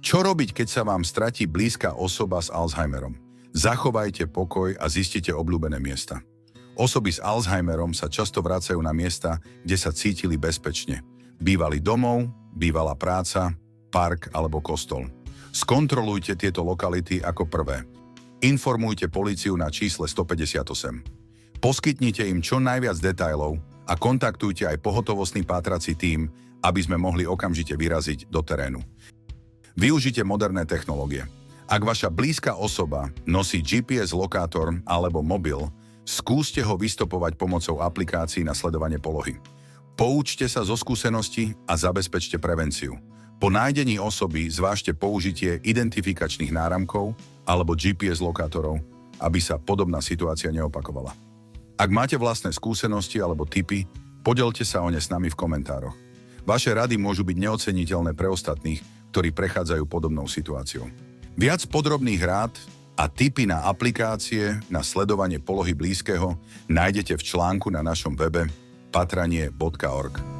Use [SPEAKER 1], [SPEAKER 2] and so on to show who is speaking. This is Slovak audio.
[SPEAKER 1] Čo robiť, keď sa vám stratí blízka osoba s Alzheimerom? Zachovajte pokoj a zistite obľúbené miesta. Osoby s Alzheimerom sa často vracajú na miesta, kde sa cítili bezpečne. Bývalý domov, bývalá práca, park alebo kostol. Skontrolujte tieto lokality ako prvé. Informujte políciu na čísle 158. Poskytnite im čo najviac detailov a kontaktujte aj pohotovostný pátrací tím, aby sme mohli okamžite vyraziť do terénu. Využite moderné technológie. Ak vaša blízka osoba nosí GPS lokátor alebo mobil, skúste ho vystopovať pomocou aplikácií na sledovanie polohy. Poučte sa zo skúseností a zabezpečte prevenciu. Po nájdení osoby zvážte použitie identifikačných náramkov alebo GPS lokátorov, aby sa podobná situácia neopakovala. Ak máte vlastné skúsenosti alebo tipy, podelte sa o ne s nami v komentároch. Vaše rady môžu byť neoceniteľné pre ostatných, ktorí prechádzajú podobnou situáciou. Viac podrobných rád a tipy na aplikácie na sledovanie polohy blízkeho nájdete v článku na našom webe patranie.org.